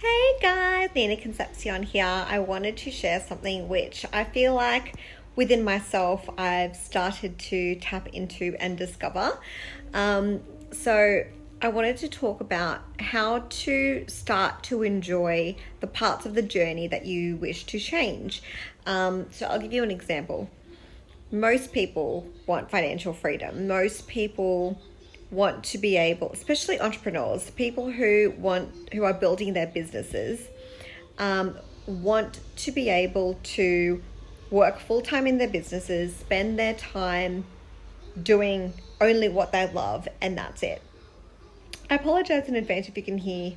Hey guys, Nina Concepcion here. I wanted to share something which I feel like within myself I've started to tap into and discover. So I wanted to talk about how to start to enjoy the parts of the journey that you wish to change. So I'll give you an example. Most people want financial freedom. Most people want to be able, especially entrepreneurs, people who are building their businesses, want to be able to work full time in their businesses, spend their time doing only what they love, and that's it. I apologize in advance if you can hear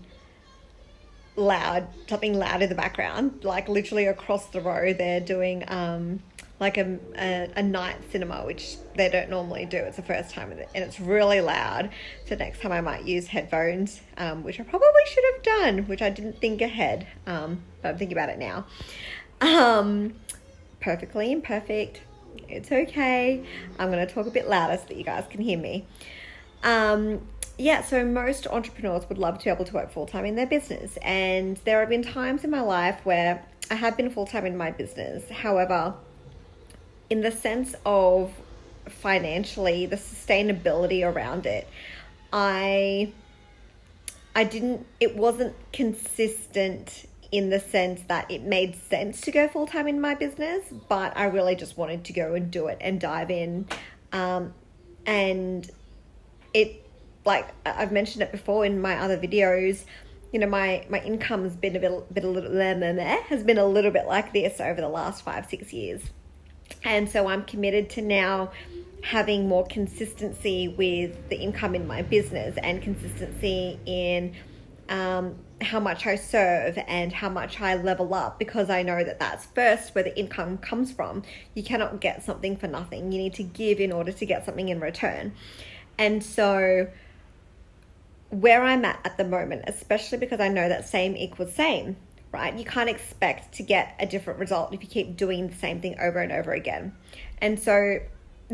something loud in the background. Like literally across the road, they're doing like a night cinema, which they don't normally do. It's the first time, and it's really loud. So next time I might use headphones, which I probably should have done, which I didn't think ahead, but I'm thinking about it now. Perfectly imperfect. It's okay. I'm going to talk a bit louder so that you guys can hear me. So most entrepreneurs would love to be able to work full-time in their business. And there have been times in my life where I have been full-time in my business. However, in the sense of financially, the sustainability around it, it wasn't consistent in the sense that it made sense to go full-time in my business, but I really just wanted to go and do it and dive in. And it, like I've mentioned it before in my other videos, you know, my income has been has been a little bit like this over the last 5-6 years. And so I'm committed to now having more consistency with the income in my business and consistency in how much I serve and how much I level up, because I know that that's first where the income comes from. You cannot get something for nothing. You need to give in order to get something in return. And so where I'm at the moment, especially because I know that same equals same, right? You can't expect to get a different result if you keep doing the same thing over and over again. And so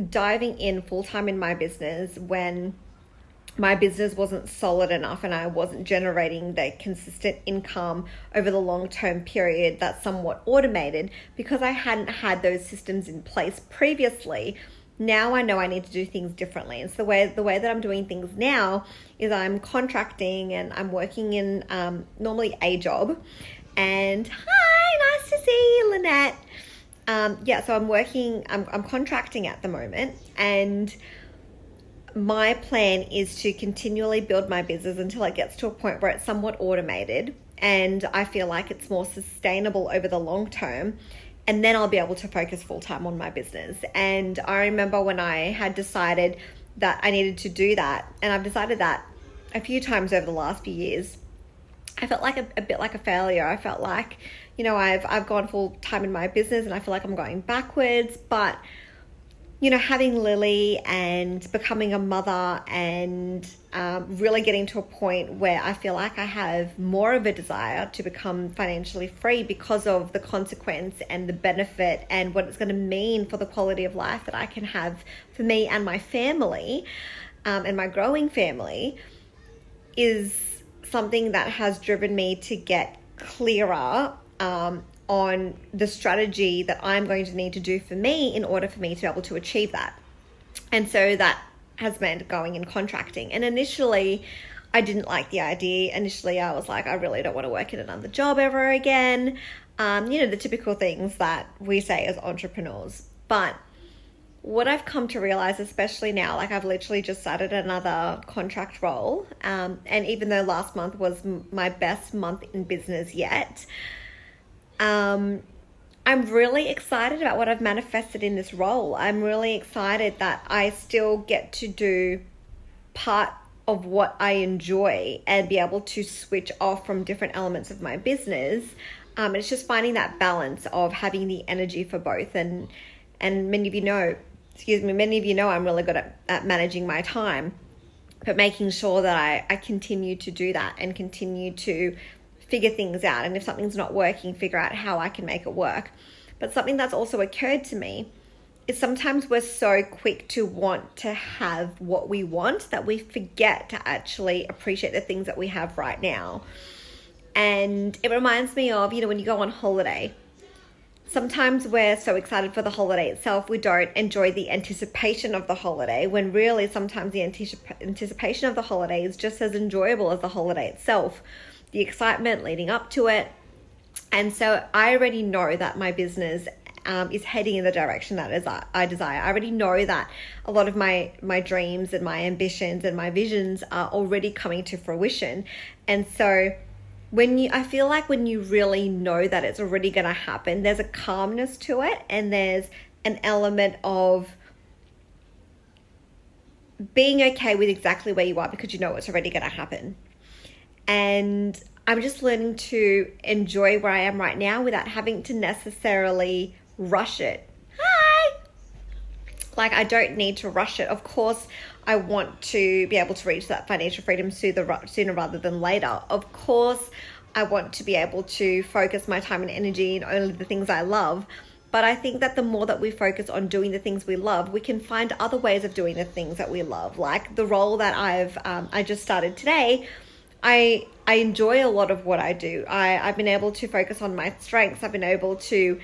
diving in full-time in my business when my business wasn't solid enough and I wasn't generating the consistent income over the long-term period that's somewhat automated, because I hadn't had those systems in place previously. Now I know I need to do things differently. And so the way that I'm doing things now is I'm contracting and I'm working in normally a job. And hi, nice to see you, Lynette. So I'm contracting at the moment, and my plan is to continually build my business until it gets to a point where it's somewhat automated and I feel like it's more sustainable over the long term. And then I'll be able to focus full time on my business. And I remember when I had decided that I needed to do that, and I've decided that a few times over the last few years, I felt like a bit like a failure. I felt like, you know, I've gone full time in my business and I feel like I'm going backwards. But, you know, having Lily and becoming a mother and really getting to a point where I feel like I have more of a desire to become financially free because of the consequence and the benefit and what it's going to mean for the quality of life that I can have for me and my family and my growing family, is something that has driven me to get clearer on the strategy that I'm going to need to do for me in order for me to be able to achieve that. And so that has meant going and contracting. And initially, I didn't like the idea. Initially, I was like, I really don't want to work in another job ever again. The typical things that we say as entrepreneurs. But what I've come to realize, especially now, like I've literally just started another contract role. And even though last month was my best month in business yet, I'm really excited about what I've manifested in this role. I'm really excited that I still get to do part of what I enjoy and be able to switch off from different elements of my business. It's just finding that balance of having the energy for both. And many of you know I'm really good at managing my time, but making sure that I continue to do that and continue to figure things out. And if something's not working, figure out how I can make it work. But something that's also occurred to me is sometimes we're so quick to want to have what we want that we forget to actually appreciate the things that we have right now. And it reminds me of, when you go on holiday, sometimes we're so excited for the holiday itself, we don't enjoy the anticipation of the holiday, when really sometimes the anticipation of the holiday is just as enjoyable as the holiday itself, the excitement leading up to it. And so I already know that my business is heading in the direction that I desire. I already know that a lot of my dreams and my ambitions and my visions are already coming to fruition. And so I feel like when you really know that it's already going to happen, there's a calmness to it, and there's an element of being okay with exactly where you are because you know it's already going to happen. And I'm just learning to enjoy where I am right now without having to necessarily rush it. Hi! Like, I don't need to rush it. Of course, I want to be able to reach that financial freedom sooner rather than later. Of course, I want to be able to focus my time and energy on only the things I love. But I think that the more that we focus on doing the things we love, we can find other ways of doing the things that we love. Like the role that I just started today, I enjoy a lot of what I do. I've been able to focus on my strengths. I've been able to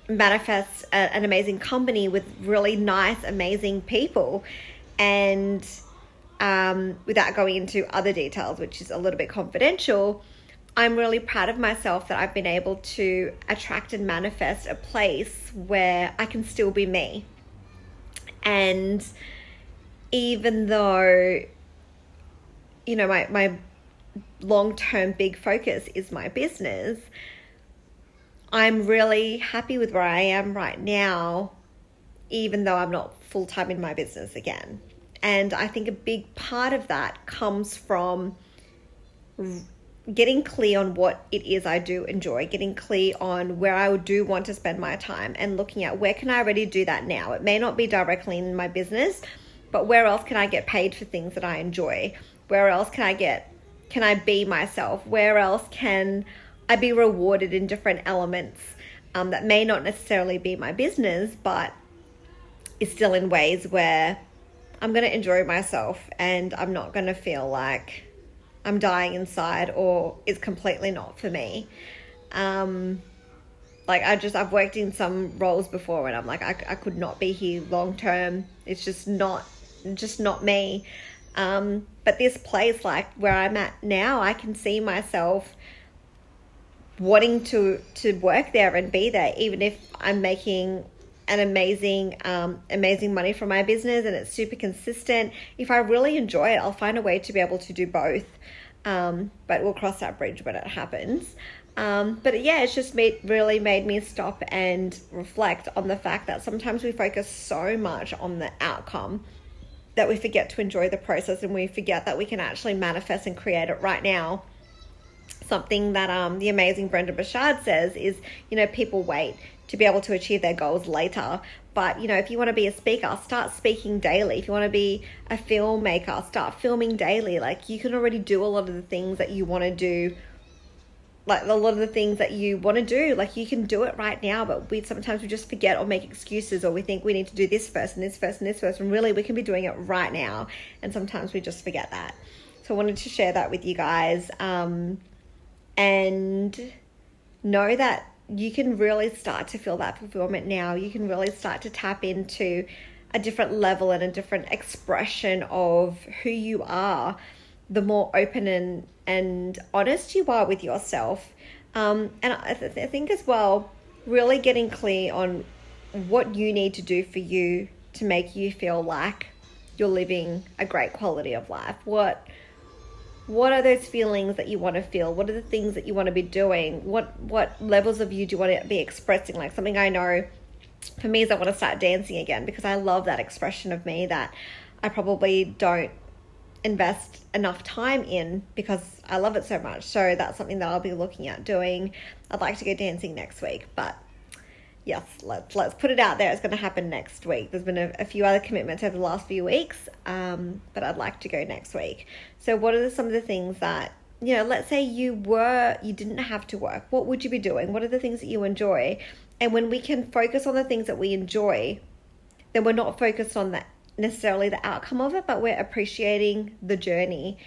manifest an amazing company with really nice, amazing people. And without going into other details, which is a little bit confidential, I'm really proud of myself that I've been able to attract and manifest a place where I can still be me. And even though my long-term big focus is my business, I'm really happy with where I am right now, even though I'm not full-time in my business again. And I think a big part of that comes from getting clear on what it is I do enjoy, getting clear on where I do want to spend my time, and looking at where can I already do that now. It may not be directly in my business, but where else can I get paid for things that I enjoy? Where else can I be myself? Where else can I be rewarded in different elements that may not necessarily be my business, but is still in ways where I'm going to enjoy myself and I'm not going to feel like I'm dying inside or it's completely not for me. I've worked in some roles before and I'm like, I could not be here long term. It's just not me. But this place, like where I'm at now, I can see myself wanting to work there and be there, even if I'm making an amazing money from my business and it's super consistent. If I really enjoy it, I'll find a way to be able to do both. But we'll cross that bridge when it happens. But yeah, it's just really made me stop and reflect on the fact that sometimes we focus so much on the outcome that we forget to enjoy the process, and we forget that we can actually manifest and create it right now. Something that the amazing Brenda Burchard says is, people wait to be able to achieve their goals later. But, if you want to be a speaker, start speaking daily. If you want to be a filmmaker, start filming daily. Like, you can already do a lot of the things that you want to do. Like, a lot of the things that you want to do, like, you can do it right now, but sometimes we just forget or make excuses, or we think we need to do this first and this first and this first, and really we can be doing it right now. And sometimes we just forget that. So I wanted to share that with you guys, and know that you can really start to feel that fulfillment now. You can really start to tap into a different level and a different expression of who you are, the more open and honest you are with yourself. And I think as well, really getting clear on what you need to do for you to make you feel like you're living a great quality of life. What are those feelings that you want to feel? What are the things that you want to be doing? What levels of you do you want to be expressing? Like, something I know for me is I want to start dancing again, because I love that expression of me that I probably don't invest enough time in because I love it so much. So that's something that I'll be looking at doing. I'd like to go dancing next week, but yes, let's put it out there. It's going to happen next week. There's been a few other commitments over the last few weeks, but I'd like to go next week. So what are some of the things that, let's say you didn't have to work. What would you be doing? What are the things that you enjoy? And when we can focus on the things that we enjoy, then we're not focused on necessarily the outcome of it, but we're appreciating the journey.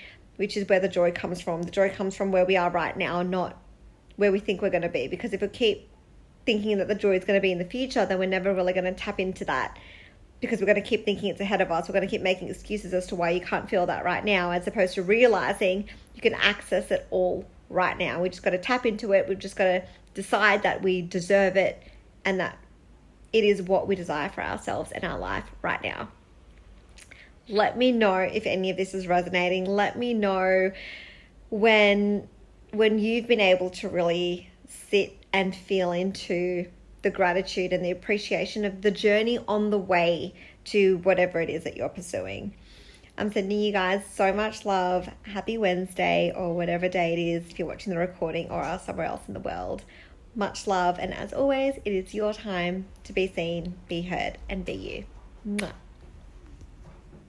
which is where the joy comes from. The joy comes from where we are right now, not where we think we're going to be. Because if we keep thinking that the joy is going to be in the future, then we're never really going to tap into that, because we're going to keep thinking it's ahead of us. We're going to keep making excuses as to why you can't feel that right now, as opposed to realizing you can access it all right now. We just got to tap into it. We've just got to decide that we deserve it and that it is what we desire for ourselves in our life right now. Let me know if any of this is resonating. Let me know when you've been able to really sit and feel into the gratitude and the appreciation of the journey on the way to whatever it is that you're pursuing. I'm sending you guys so much love. Happy Wednesday, or whatever day it is if you're watching the recording or are somewhere else in the world. Much love, and as always, it is your time to be seen, be heard, and be you. Mwah.